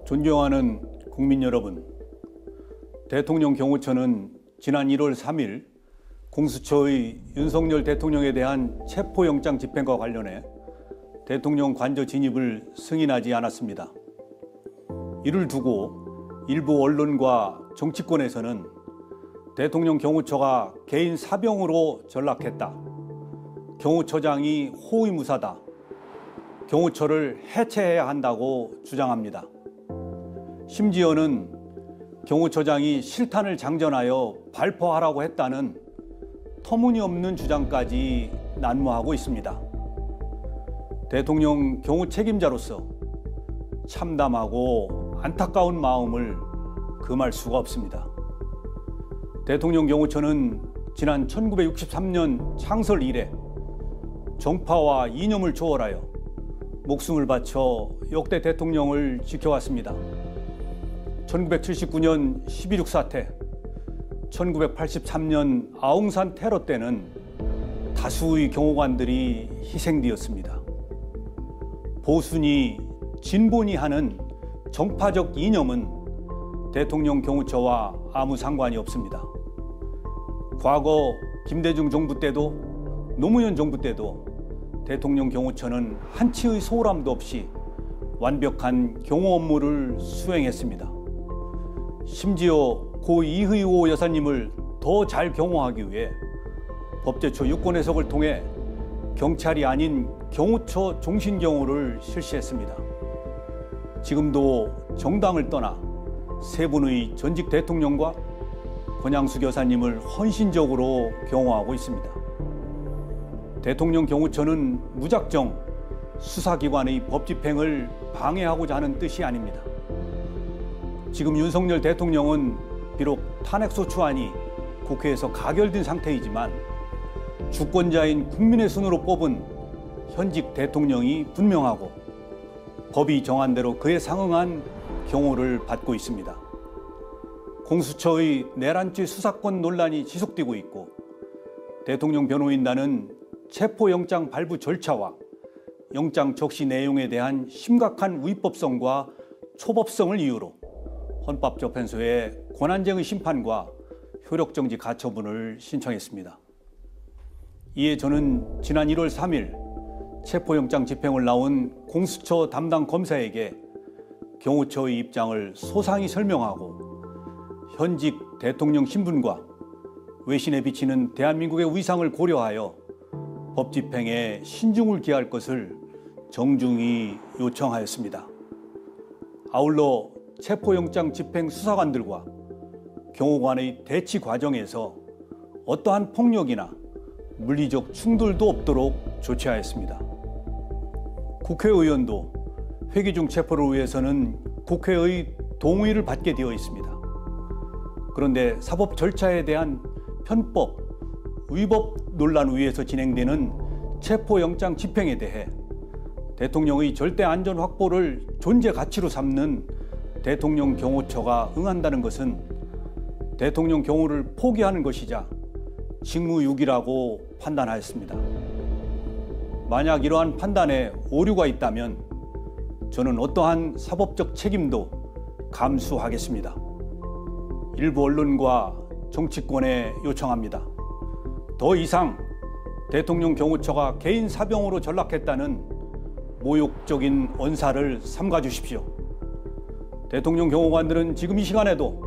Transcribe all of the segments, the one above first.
존경하는 국민 여러분, 대통령 경호처는 지난 1월 3일 공수처의 윤석열 대통령에 대한 체포영장 집행과 관련해 대통령 관저 진입을 승인하지 않았습니다. 이를 두고 일부 언론과 정치권에서는 대통령 경호처가 개인 사병으로 전락했다, 경호처장이 호위무사다, 경호처를 해체해야 한다고 주장합니다. 심지어는 경호처장이 실탄을 장전하여 발포하라고 했다는 터무니없는 주장까지 난무하고 있습니다. 대통령 경호 책임자로서 참담하고 안타까운 마음을 금할 수가 없습니다. 대통령 경호처는 지난 1963년 창설 이래 정파와 이념을 초월하여 목숨을 바쳐 역대 대통령을 지켜왔습니다. 1979년 12.6 사태, 1983년 아웅산 테러 때는 다수의 경호관들이 희생되었습니다. 보수니 진보니 하는 정파적 이념은 대통령 경호처와 아무 상관이 없습니다. 과거 김대중 정부 때도 노무현 정부 때도 대통령 경호처는 한치의 소홀함도 없이 완벽한 경호 업무를 수행했습니다. 심지어 고 이의호 여사님을 더 잘 경호하기 위해 법제처 유권 해석을 통해 경찰이 아닌 경호처 종신경호를 실시했습니다. 지금도 정당을 떠나 세 분의 전직 대통령과 권양숙 여사님을 헌신적으로 경호하고 있습니다. 대통령 경호처는 무작정 수사기관의 법집행을 방해하고자 하는 뜻이 아닙니다. 지금 윤석열 대통령은 비록 탄핵소추안이 국회에서 가결된 상태이지만 주권자인 국민의 손으로 뽑은 현직 대통령이 분명하고 법이 정한 대로 그에 상응한 경호를 받고 있습니다. 공수처의 내란죄 수사권 논란이 지속되고 있고 대통령 변호인단은 체포영장 발부 절차와 영장 적시 내용에 대한 심각한 위법성과 초법성을 이유로 헌법재판소에 권한쟁의 심판과 효력정지 가처분을 신청했습니다. 이에 저는 지난 1월 3일 체포영장 집행을 나온 공수처 담당 검사에게 경호처의 입장을 소상히 설명하고 현직 대통령 신분과 외신에 비치는 대한민국의 위상을 고려하여 법 집행에 신중을 기할 것을 정중히 요청하였습니다. 아울러 체포영장 집행 수사관들과 경호관의 대치 과정에서 어떠한 폭력이나 물리적 충돌도 없도록 조치하였습니다. 국회의원도 회기 중 체포를 위해서는 국회의 동의를 받게 되어 있습니다. 그런데 사법 절차에 대한 편법, 위법 논란 위에서 진행되는 체포영장 집행에 대해 대통령의 절대 안전 확보를 존재 가치로 삼는 대통령 경호처가 응한다는 것은 대통령 경호를 포기하는 것이자 직무유기라고 판단하였습니다. 만약 이러한 판단에 오류가 있다면 저는 어떠한 사법적 책임도 감수하겠습니다. 일부 언론과 정치권에 요청합니다. 더 이상 대통령 경호처가 개인 사병으로 전락했다는 모욕적인 언사를 삼가 주십시오. 대통령 경호관들은 지금 이 시간에도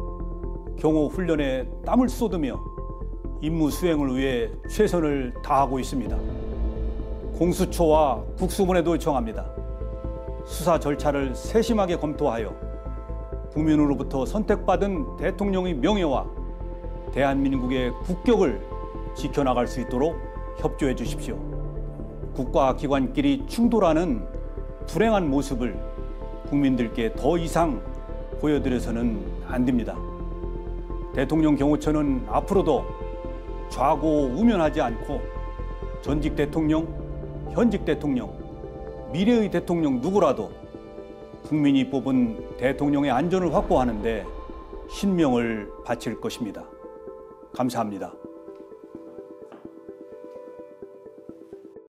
경호 훈련에 땀을 쏟으며 임무 수행을 위해 최선을 다하고 있습니다. 공수처와 국수본에도 요청합니다. 수사 절차를 세심하게 검토하여 국민으로부터 선택받은 대통령의 명예와 대한민국의 국격을 지켜나갈 수 있도록 협조해 주십시오. 국가기관끼리 충돌하는 불행한 모습을 국민들께 더 이상 보여드려서는 안 됩니다. 대통령 경호처는 앞으로도 좌고우면하지 않고 전직 대통령, 현직 대통령, 미래의 대통령 누구라도 국민이 뽑은 대통령의 안전을 확보하는 데 신명을 바칠 것입니다. 감사합니다.